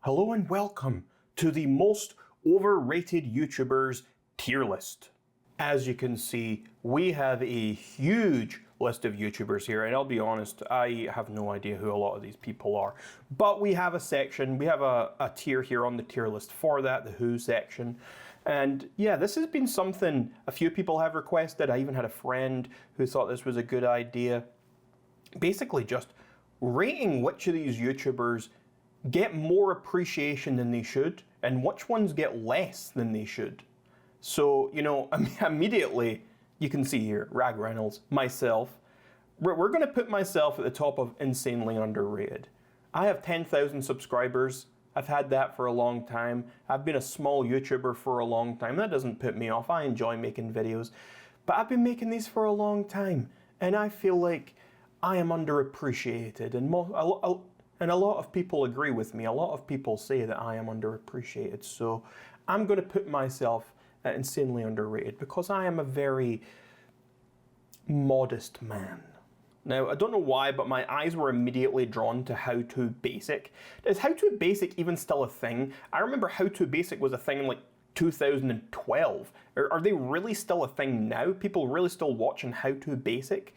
Hello and welcome to the most overrated YouTubers tier list. As you can see, we have a huge list of YouTubers here, and I'll be honest, I have no idea who a lot of these people are. But we have a section, we have a tier here on the tier list for that, the Who section. And yeah, this has been something a few people have requested. I even had a friend who thought this was a good idea. Basically just rating which of these YouTubers get more appreciation than they should, and which ones get less than they should. So, you know, immediately you can see here, Rag Reynolds, myself. We're going to put myself at the top of insanely underrated. I have 10,000 subscribers. I've had that for a long time. I've been a small YouTuber for a long time. That doesn't put me off. I enjoy making videos. But I've been making these for a long time, and I feel like I am underappreciated, and a lot of people agree with me. A lot of people say that I am underappreciated. So I'm going to put myself at insanely underrated because I am a very modest man. Now, I don't know why, but my eyes were immediately drawn to How To Basic. Is How To Basic even still a thing? I remember How To Basic was a thing in like 2012. Are they really still a thing now? People really still watching How To Basic?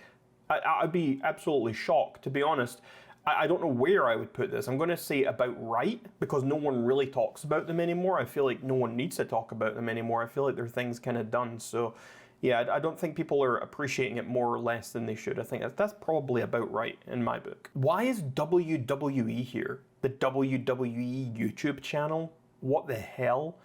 I'd be absolutely shocked, to be honest. I don't know where I would put this. I'm going to say about right, because no one really talks about them anymore. I feel like no one needs to talk about them anymore. I feel like their thing's kind of done. So yeah, I don't think people are appreciating it more or less than they should. I think that's probably about right in my book. Why is WWE here? The WWE YouTube channel? What the hell?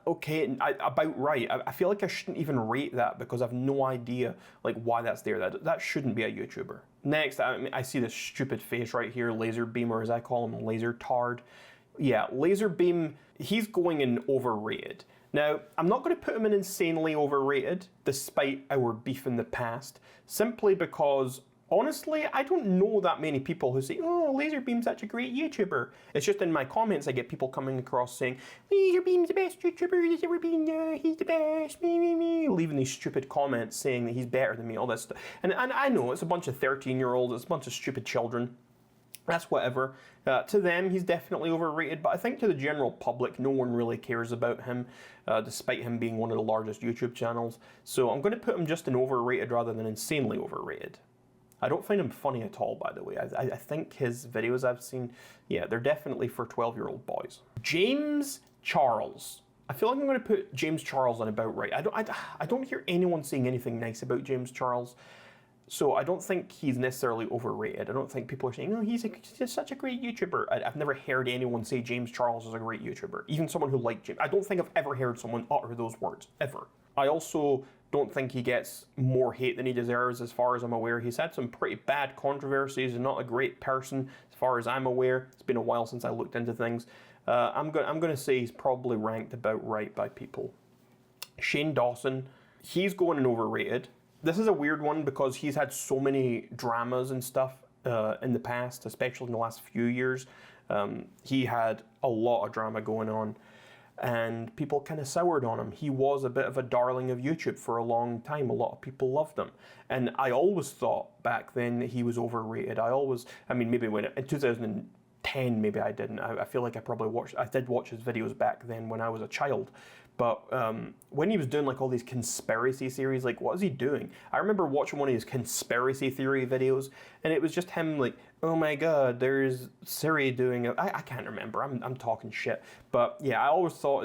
Okay, about right. I feel like I shouldn't even rate that because I have no idea like why that's there. That shouldn't be a YouTuber. Next, I see this stupid face right here, Laser Beam, or as I call him, Laser Tard. Yeah, Laser Beam, he's going in overrated. Now, I'm not going to put him in insanely overrated, despite our beef in the past, simply because honestly, I don't know that many people who say, oh, Laserbeam's such a great YouTuber. It's just in my comments I get people coming across saying, Laserbeam's the best YouTuber there's ever been, he's the best, leaving these stupid comments saying that he's better than me, all this stuff. And I know, it's a bunch of 13-year-olds, it's a bunch of stupid children. That's whatever. To them, he's definitely overrated, but I think to the general public, no one really cares about him, despite him being one of the largest YouTube channels. So I'm going to put him just in overrated rather than insanely overrated. I don't find him funny at all, by the way. I think his videos I've seen, yeah, they're definitely for 12-year-old boys. James Charles. I feel like I'm going to put James Charles on about right. I don't hear anyone saying anything nice about James Charles, so I don't think he's necessarily overrated. I don't think people are saying, oh, he's such a great YouTuber. I've never heard anyone say James Charles is a great YouTuber, even someone who liked James. I don't think I've ever heard someone utter those words, ever. I also don't think he gets more hate than he deserves, as far as I'm aware. He's had some pretty bad controversies and not a great person, as far as I'm aware. It's been a while since I looked into things. I'm going to say he's probably ranked about right by people. Shane Dawson, he's going in overrated. This is a weird one because he's had so many dramas and stuff in the past, especially in the last few years. He had a lot of drama going on, and people kind of soured on him. He was a bit of a darling of YouTube for a long time. A lot of people loved him. And I always thought back then that he was overrated. Maybe when in 2010, maybe I didn't. I feel like I did watch his videos back then when I was a child. But when he was doing like all these conspiracy series, like what is he doing? I remember watching one of his conspiracy theory videos, and it was just him like, oh my god, there's Siri doing it. I can't remember, I'm talking shit. But yeah, I always thought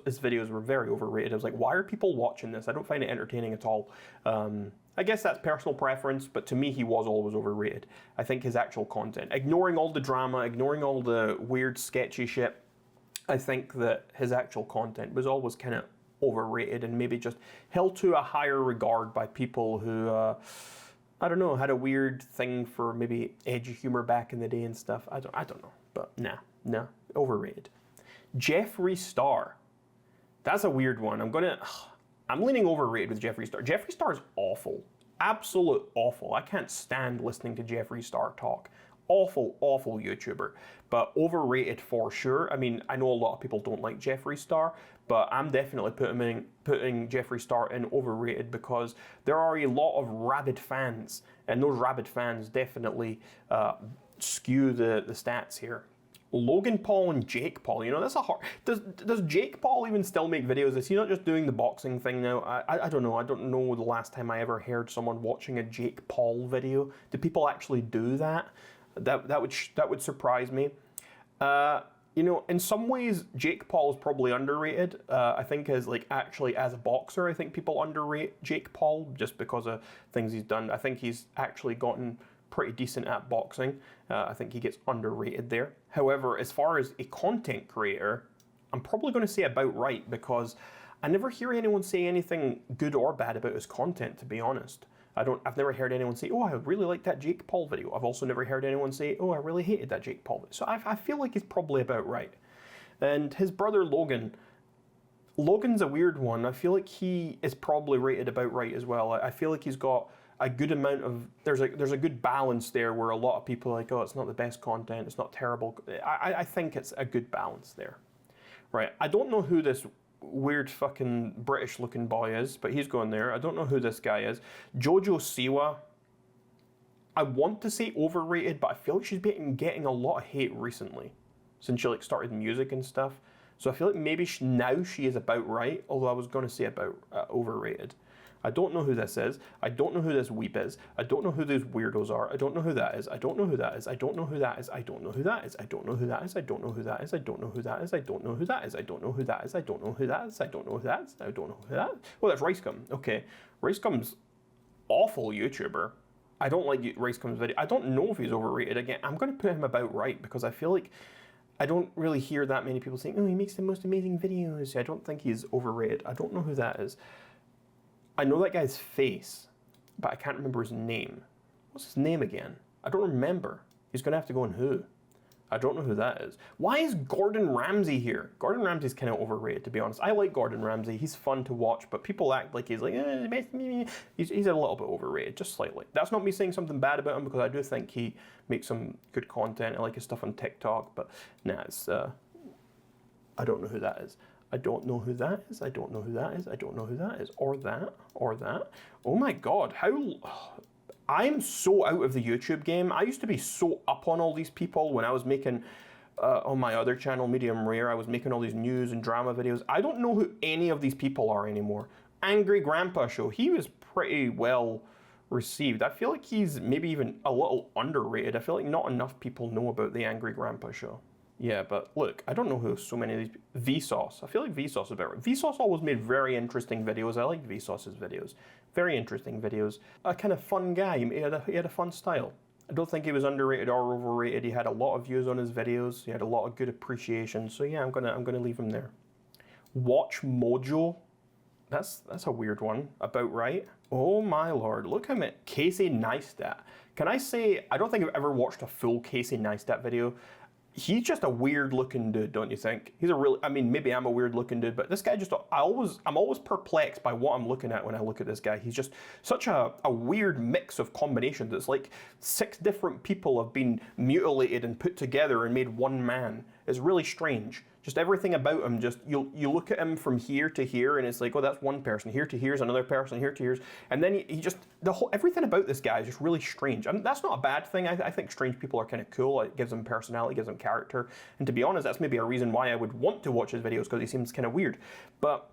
his videos were very overrated. I was like, why are people watching this? I don't find it entertaining at all. I guess that's personal preference, but to me he was always overrated. I think his actual content, ignoring all the drama, ignoring all the weird sketchy shit, I think that his actual content was always kind of overrated and maybe just held to a higher regard by people who, I don't know, had a weird thing for maybe edgy humor back in the day and stuff. I don't know, but nah, overrated. Jeffree Star. That's a weird one. I'm leaning overrated with Jeffree Star. Jeffree Star is awful. Absolute awful. I can't stand listening to Jeffree Star talk. Awful YouTuber, but overrated for sure. I mean, I know a lot of people don't like Jeffree Star, but I'm definitely putting Jeffree Star in overrated because there are a lot of rabid fans, and those rabid fans definitely skew the stats here. Logan Paul and Jake Paul, you know, that's a hard... Does Jake Paul even still make videos? Is he not just doing the boxing thing now? I don't know. I don't know the last time I ever heard someone watching a Jake Paul video. Do people actually do that? That would surprise me. You know, in some ways, Jake Paul is probably underrated. I think as a boxer, I think people underrate Jake Paul just because of things he's done. I think he's actually gotten pretty decent at boxing. I think he gets underrated there. However, as far as a content creator, I'm probably going to say about right, because I never hear anyone say anything good or bad about his content, to be honest. I've never heard anyone say, oh, I really like that Jake Paul video. I've also never heard anyone say, oh, I really hated that Jake Paul video. So I feel like he's probably about right. And his brother Logan's a weird one. I feel like he is probably rated about right as well. I feel like he's got a good amount of, there's a good balance there where a lot of people are like, oh, it's not the best content, it's not terrible. I think it's a good balance there. Right, I don't know who this weird fucking British looking boy is, but he's going there. I don't know who this guy is. Jojo Siwa, I want to say overrated, but I feel like she's been getting a lot of hate recently since she started music and stuff. So I feel like maybe now she is about right, although I was going to say about overrated. I don't know who this is. I don't know who this weep is. I don't know who these weirdos are. I don't know who that is. I don't know who that is. I don't know who that is. I don't know who that is. I don't know who that is. I don't know who that is. I don't know who that is. I don't know who that is. I don't know who that is. I don't know who that is. I don't know who that is. I don't know who that is. Oh, that's Ricegum. Okay. Ricegum's awful YouTuber. I don't like Ricegum's video. I don't know if he's overrated. Again, I'm going to put him about right because I feel like I don't really hear that many people saying, oh, he makes the most amazing videos. I don't think he's overrated. I don't know who that is. I know that guy's face, but I can't remember his name. What's his name again? I don't remember. He's going to have to go in who. I don't know who that is. Why is Gordon Ramsay here? Gordon Ramsay's kind of overrated, to be honest. I like Gordon Ramsay. He's fun to watch, but people act like he's like, he's a little bit overrated, just slightly. That's not me saying something bad about him, because I do think he makes some good content. I like his stuff on TikTok, but nah, it's, I don't know who that is. I don't know who that is. I don't know who that is. I don't know who that is. Or that. Or that. Oh my god, how... I'm so out of the YouTube game. I used to be so up on all these people when I was making, on my other channel, Medium Rare, I was making all these news and drama videos. I don't know who any of these people are anymore. Angry Grandpa Show, he was pretty well received. I feel like he's maybe even a little underrated. I feel like not enough people know about the Angry Grandpa Show. Yeah, but look, I don't know who so many of these... Vsauce. I feel like Vsauce is about right. Vsauce always made very interesting videos. I liked Vsauce's videos. Very interesting videos. A kind of fun guy. He had a fun style. I don't think he was underrated or overrated. He had a lot of views on his videos. He had a lot of good appreciation. So yeah, I'm gonna leave him there. Watch Mojo. That's a weird one. About right. Oh my lord, look how many... Casey Neistat. Can I say, I don't think I've ever watched a full Casey Neistat video. He's just a weird looking dude, don't you think? He's a really, I mean, maybe I'm a weird looking dude, but this guy just, I'm always perplexed by what I'm looking at when I look at this guy. He's just such a weird mix of combinations. It's like 6 different people have been mutilated and put together and made one man. It's really strange. Just everything about him, just, you look at him from here to here and it's like, oh, that's one person. Here to here's another person, here to here's, and then he just, everything about this guy is just really strange. I mean, that's not a bad thing. I think strange people are kind of cool. It gives them personality, gives them character. And to be honest, that's maybe a reason why I would want to watch his videos, because he seems kind of weird. But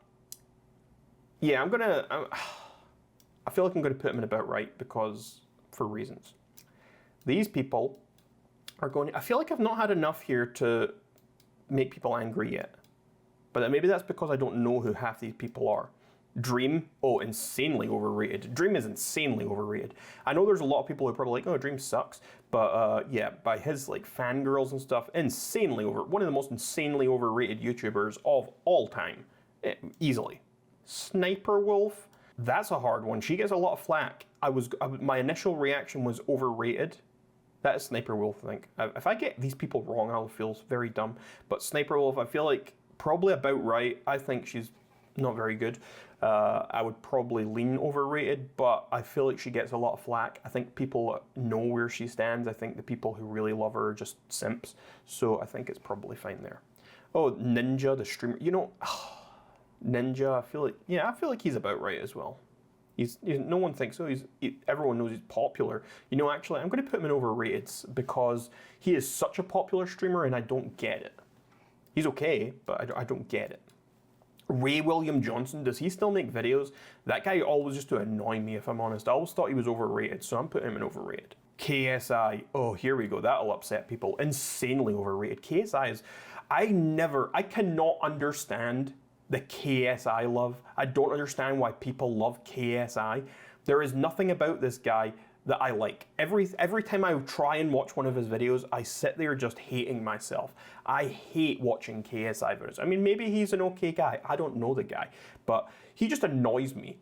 yeah, I feel like I'm gonna put him in about right because, for reasons. These people are going, I feel like I've not had enough here to make people angry yet. But maybe that's because I don't know who half these people are. Dream, oh, insanely overrated. Dream is insanely overrated. I know there's a lot of people who are probably like, oh, Dream sucks. But yeah, by his like fangirls and stuff, insanely one of the most insanely overrated YouTubers of all time. Easily. Sniper Wolf, that's a hard one. She gets a lot of flack. My initial reaction was overrated. That is Sniper Wolf, I think. If I get these people wrong, I'll feel very dumb. But Sniper Wolf, I feel like probably about right. I think she's not very good. I would probably lean overrated, but I feel like she gets a lot of flack. I think people know where she stands. I think the people who really love her are just simps. So I think it's probably fine there. Oh, Ninja, the streamer. You know, Ninja, I feel like he's about right as well. No one thinks so. Everyone knows he's popular. You know, actually, I'm going to put him in overrated because he is such a popular streamer and I don't get it. He's okay, but I don't get it. Ray William Johnson, does he still make videos? That guy always used to annoy me, if I'm honest. I always thought he was overrated, so I'm putting him in overrated. KSI, oh, here we go. That'll upset people. Insanely overrated. KSI is, I cannot understand the KSI love. I don't understand why people love KSI. There is nothing about this guy that I like. Every time I try and watch one of his videos, I sit there just hating myself. I hate watching KSI videos. I mean, maybe he's an okay guy. I don't know the guy, but he just annoys me.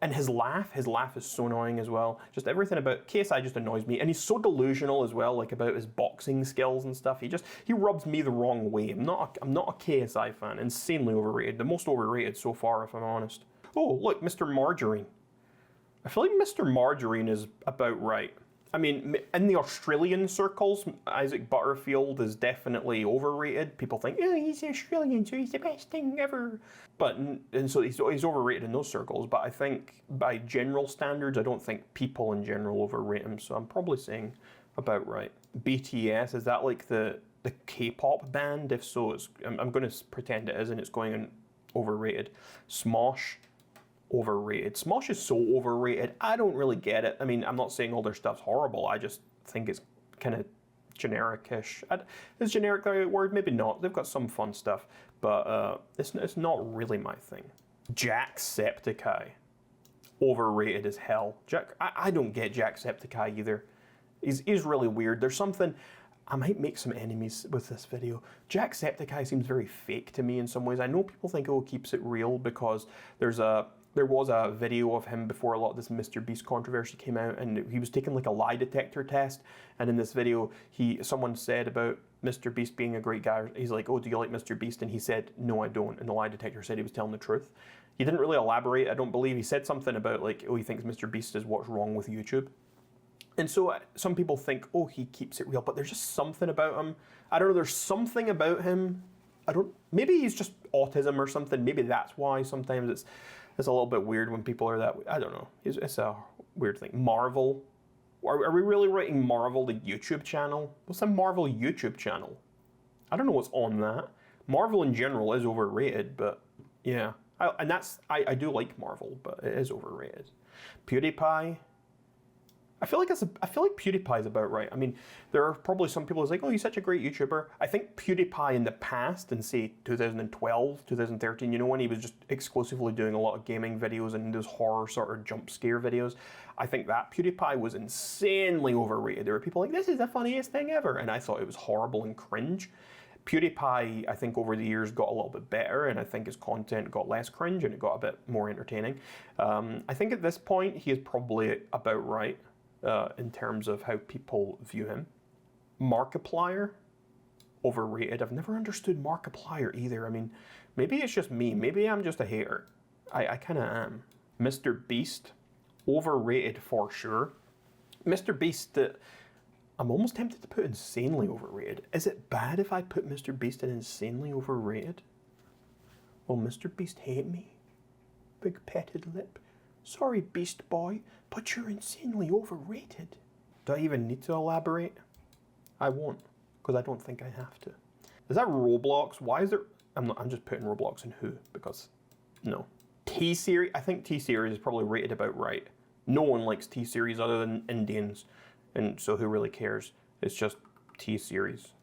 And his laugh is so annoying as well. Just everything about KSI just annoys me. And he's so delusional as well, like about his boxing skills and stuff. He rubs me the wrong way. I'm not a KSI fan. Insanely overrated. The most overrated so far, if I'm honest. Oh, look, Mr. Margarine. I feel like Mr. Margarine is about right. I mean, in the Australian circles, Isaac Butterfield is definitely overrated. People think, oh, he's Australian, so he's the best thing ever. And so he's overrated in those circles. But I think by general standards, I don't think people in general overrate him. So I'm probably saying about right. BTS, is that like the K-pop band? If so, I'm going to pretend it is, and it's going in overrated. Smosh. Overrated. Smosh is so overrated. I don't really get it. I mean, I'm not saying all their stuff's horrible. I just think it's kind of generic-ish. Is generic the right word? Maybe not. They've got some fun stuff, but it's not really my thing. Jacksepticeye. Overrated as hell. I don't get Jacksepticeye either. He's really weird. There's something... I might make some enemies with this video. Jacksepticeye seems very fake to me in some ways. I know people think, oh, keeps it real because there was a video of him before a lot of this Mr. Beast controversy came out, and he was taking like a lie detector test. And in this video, someone said about Mr. Beast being a great guy. He's like, oh, do you like Mr. Beast? And he said, no, I don't. And the lie detector said he was telling the truth. He didn't really elaborate, I don't believe. He said something about like, oh, he thinks Mr. Beast is what's wrong with YouTube. And so some people think, oh, he keeps it real, but there's just something about him. I don't know, there's something about him. Maybe he's just autism or something. Maybe that's why sometimes it's a little bit weird when people are that way. I don't know. It's a weird thing. Marvel. Are we really writing Marvel the YouTube channel? What's a Marvel YouTube channel? I don't know what's on that. Marvel in general is overrated, but yeah. I do like Marvel, but it is overrated. PewDiePie. I feel like PewDiePie is about right. I mean, there are probably some people who's like, oh, he's such a great YouTuber. I think PewDiePie in the past, in say 2012, 2013, you know, when he was just exclusively doing a lot of gaming videos and those horror sort of jump scare videos, I think that PewDiePie was insanely overrated. There were people like, this is the funniest thing ever. And I thought it was horrible and cringe. PewDiePie, I think over the years got a little bit better, and I think his content got less cringe and it got a bit more entertaining. I think at this point, he is probably about right. In terms of how people view him. Markiplier, overrated. I've never understood Markiplier either. I mean, maybe it's just me. Maybe I'm just a hater. I kind of am. Mr. Beast, overrated for sure. Mr. Beast, I'm almost tempted to put insanely overrated. Is it bad if I put Mr. Beast in insanely overrated? Will Mr. Beast hate me? Big petted lip. Sorry, Beast Boy, but you're insanely overrated. Do I even need to elaborate? I won't, because I don't think I have to. Is that Roblox? Why is there... I'm just putting Roblox in who, because... No. T-Series? I think T-Series is probably rated about right. No one likes T-Series other than Indians, and so who really cares? It's just T-Series.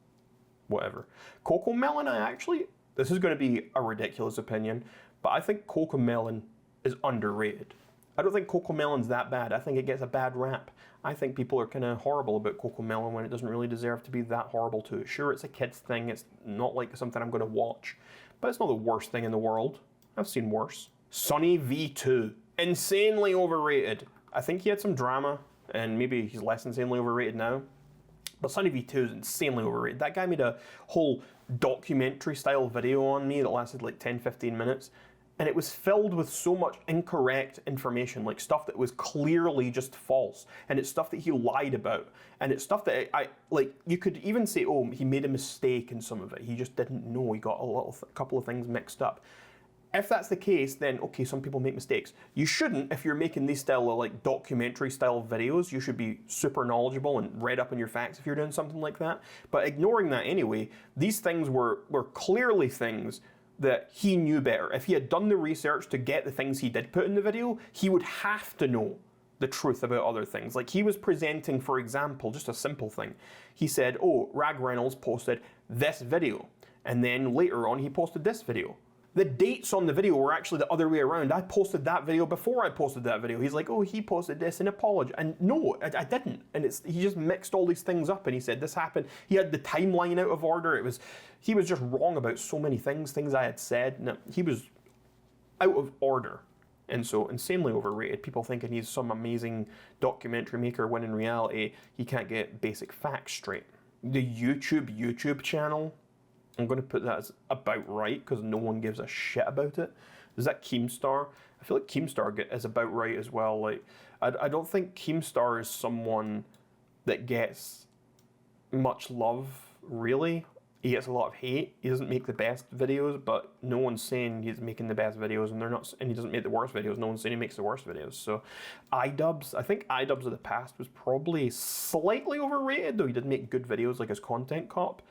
Whatever. Cocomelon, this is going to be a ridiculous opinion, but I think Cocomelon is underrated. I don't think Cocomelon's that bad. I think it gets a bad rap. I think people are kind of horrible about Cocomelon when it doesn't really deserve to be that horrible too. Sure, it's a kid's thing. It's not like something I'm going to watch, but it's not the worst thing in the world. I've seen worse. Sunny V2. Insanely overrated. I think he had some drama, and maybe he's less insanely overrated now. But Sunny V2 is insanely overrated. That guy made a whole documentary-style video on me that lasted like 10-15 minutes. And it was filled with so much incorrect information, like stuff that was clearly just false. And it's stuff that he lied about. And it's stuff that you could even say, oh, he made a mistake in some of it. He just didn't know. He got a couple of things mixed up. If that's the case, then okay, some people make mistakes. You shouldn't, if you're making these style of like documentary style videos, you should be super knowledgeable and read up on your facts if you're doing something like that. But ignoring that anyway, these things were clearly things that he knew better. If he had done the research to get the things he did put in the video, he would have to know the truth about other things. Like he was presenting, for example, just a simple thing. He said, oh, Rag Reynolds posted this video. And then later on, he posted this video. The dates on the video were actually the other way around. I posted that video before I posted that video. He's like, oh, he posted this and apologized. And no, I didn't. And he just mixed all these things up and he said this happened. He had the timeline out of order. He was just wrong about so many things I had said. No, he was out of order. And so insanely overrated. People thinking he's some amazing documentary maker when in reality, he can't get basic facts straight. The YouTube channel, I'm going to put that as about right because no one gives a shit about it. Is that Keemstar? I feel like Keemstar is about right as well. Like, I don't think Keemstar is someone that gets much love, really. He gets a lot of hate. He doesn't make the best videos, but no one's saying he's making the best videos, and he doesn't make the worst videos. No one's saying he makes the worst videos. So, iDubbbz, I think iDubbbz of the past was probably slightly overrated, though he did make good videos like his Content Cop.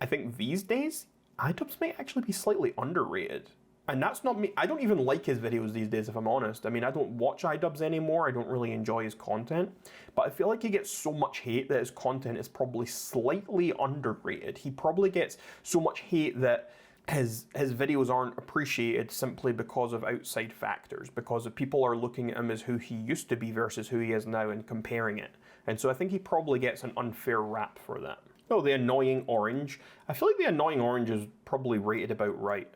I think these days, iDubbbz might actually be slightly underrated. And that's not me. I don't even like his videos these days, if I'm honest. I mean, I don't watch iDubbbz anymore. I don't really enjoy his content. But I feel like he gets so much hate that his content is probably slightly underrated. He probably gets so much hate that his videos aren't appreciated simply because of outside factors, because of people are looking at him as who he used to be versus who he is now and comparing it. And so I think he probably gets an unfair rap for that. Oh, the Annoying Orange. I feel like the Annoying Orange is probably rated about right.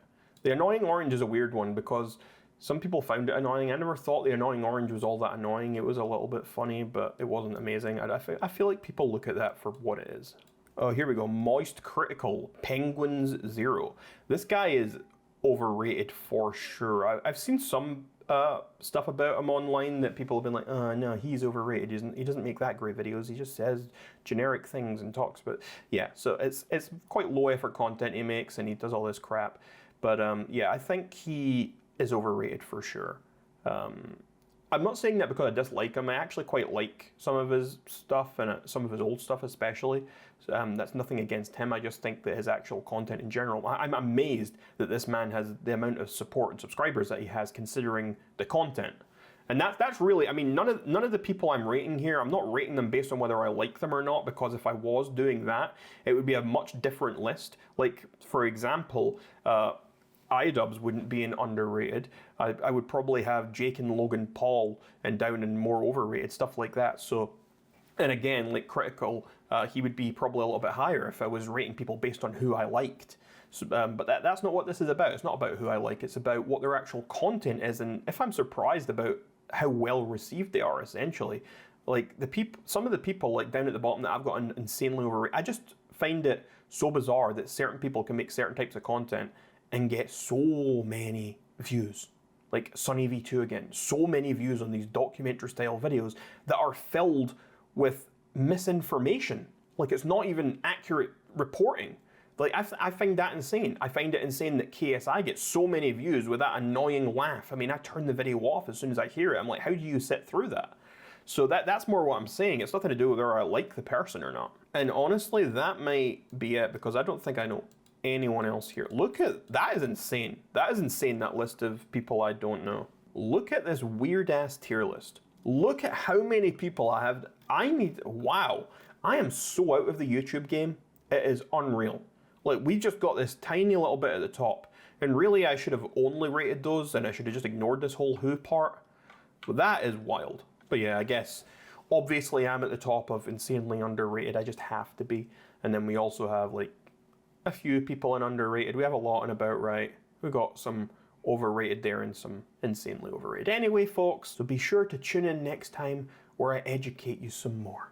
The Annoying Orange is a weird one because some people found it annoying. I never thought the Annoying Orange was all that annoying. It was a little bit funny, but it wasn't amazing. I feel like people look at that for what it is. Oh, here we go. Moist Critical, Penguins Zero. This guy is overrated for sure. I've seen some stuff about him online that people have been like, oh no, he's overrated. He doesn't make that great videos. He just says generic things and talks about, yeah. So it's quite low effort content he makes, and he does all this crap. But yeah, I think he is overrated for sure. I'm not saying that because I dislike him. I actually quite like some of his stuff and some of his old stuff especially. So, that's nothing against him. I just think that his actual content in general, I'm amazed that this man has the amount of support and subscribers that he has considering the content. And that's really, I mean, none of the people I'm rating here, I'm not rating them based on whether I like them or not, because if I was doing that, it would be a much different list. Like, for example, iDubbbz wouldn't be an underrated. I would probably have Jake and Logan Paul and down in more overrated, stuff like that. So, and again, like Critical, he would be probably a little bit higher if I was rating people based on who I liked. So, but that's not what this is about. It's not about who I like. It's about what their actual content is, and if I'm surprised about how well received they are, essentially. Like some of the people like down at the bottom that I've got insanely overrated. I just find it so bizarre that certain people can make certain types of content and get so many views. Like Sunny V2 again, so many views on these documentary style videos that are filled with misinformation. Like it's not even accurate reporting. Like I find that insane. I find it insane that KSI gets so many views with that annoying laugh. I mean, I turn the video off as soon as I hear it. I'm like, how do you sit through that? So that's more what I'm saying. It's nothing to do with whether I like the person or not. And honestly, that might be it, because I don't think I know anyone else here. Look at, that is insane. That is insane, that list of people I don't know. Look at this weird ass tier list. Look at how many people I have. Wow. I am so out of the YouTube game. It is unreal. Like, we just got this tiny little bit at the top, and really I should have only rated those, and I should have just ignored this whole who part. But that is wild. But yeah, I guess, obviously I'm at the top of insanely underrated. I just have to be. And then we also have, like, a few people in underrated. We have a lot in about right. We got some overrated there and some insanely overrated. Anyway, folks, so be sure to tune in next time where I educate you some more.